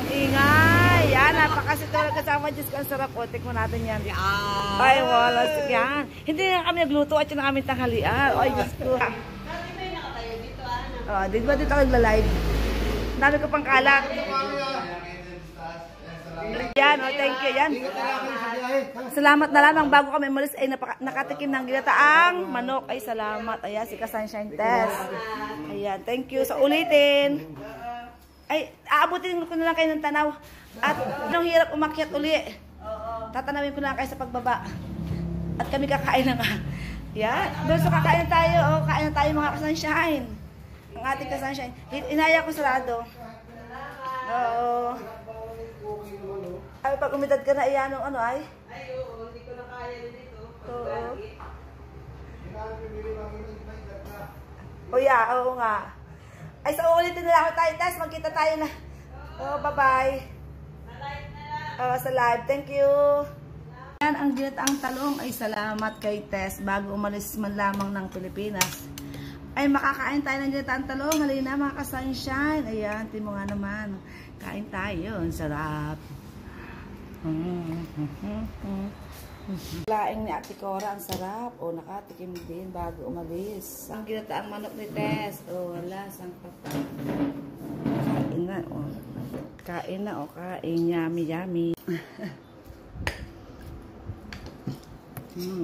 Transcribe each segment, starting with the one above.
Ang ingay. Yan, napakasitulog kasama. Diyos ko, ang sarap. O, tikmo natin yan. Ay, wala. Yan. Hindi na kami nagluto at yun ang aming tanghalian. Ay, Diyos ko. Di ba dito ako nagla-live? Dami ko pang kalat. Yan, thank you. Yan. Salamat na lamang bago kami umalis ay nakatikim ng ginataang manok. Ay, salamat. Ayan, si Ka-Sunshine Tess. Ayan, thank you. Sa ulitin. Ay, aabutin ko na lang kayo ng tanaw. At anong hirap umakyat uli. Tatanawin ko na lang kayo sa pagbaba. At kami kakain na nga. Yan. Doon so kakain tayo. O, kain na tayo mga Ka-Sunshine. Ang ating Ka-Sunshine. Inaya ko sarado. Oo. Ay, pag umidad ka na, iyan ano ay? Ay, oo. Hindi ko na kaya rin ito. Oo. O, yeah, oo nga. Ay, sa ulitin na lang tayo, Tess. Magkita tayo na. Oh, bye-bye. Sa live na lang. Sa live. Thank you. Yan, ang ginataang talong ay salamat kay Tess. Bago umalis man lamang ng Pilipinas. Ay, makakain tayo ng ginataang talong. Halina mga Ka-Sunshine. Ayan, timo nga naman. Kain tayo. Ang sarap. Laing ni Ate Cora, ang sarap. O, nakatikim din bago umalis. Ang ginataang manok ni Tess. O, lasang papa. Kain na, o. Kain na, o. Kain. Yummy, yummy.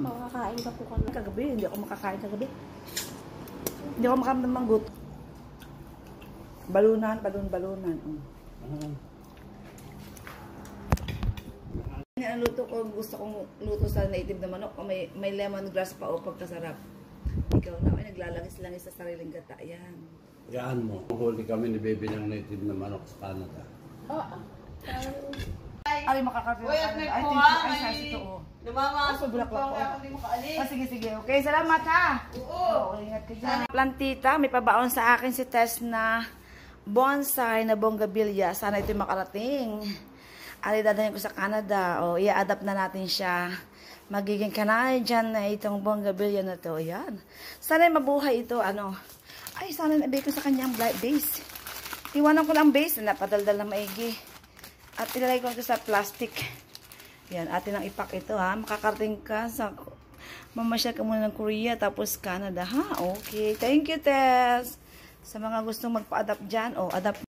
Makakain ka po kami. Kagabi, hindi ako makakain kagabi. Hindi ako makamdam ng gut. Balunan, balunan. Ang luto ko, gusto kong luto sa native na manok. May lemongrass pa o pagkasarap. Ikaw na, ay naglalangis-langis sa sariling gata. Yan. Yaan mo. Huli kami ni Baby ng native na manok sa Canada. Ay, makakapit. Uy, at Ay, nagkuha. size ito. Lumamasok Sobrang pa ko. ako. Hindi mo kaalis. Sige. Okay, salamat ha. Oo. Ingat ka dyan. Plantita, may pabaon sa akin si Tess na bonsai na bonggabilya. Sana ito makarating. Ay, dadalhin ko sa Canada. O, i-adapt na natin siya. Magiging Canadian na itong bonggabilya na to. Ayan. Sana mabuhay ito. Ano? Ay, sana nabigay ko sa kanyang base. Iwanan ko lang base. Napadaldal na maigi. At ilalagay ko ito sa plastic. Yan. Atin ang ipak ito ha. Makakarating ka sa... Mamasyal ka muna ng Korea. Tapos Canada ha. Okay. Thank you, Tess. Sa mga gustong magpa-adapt dyan. O, adapt.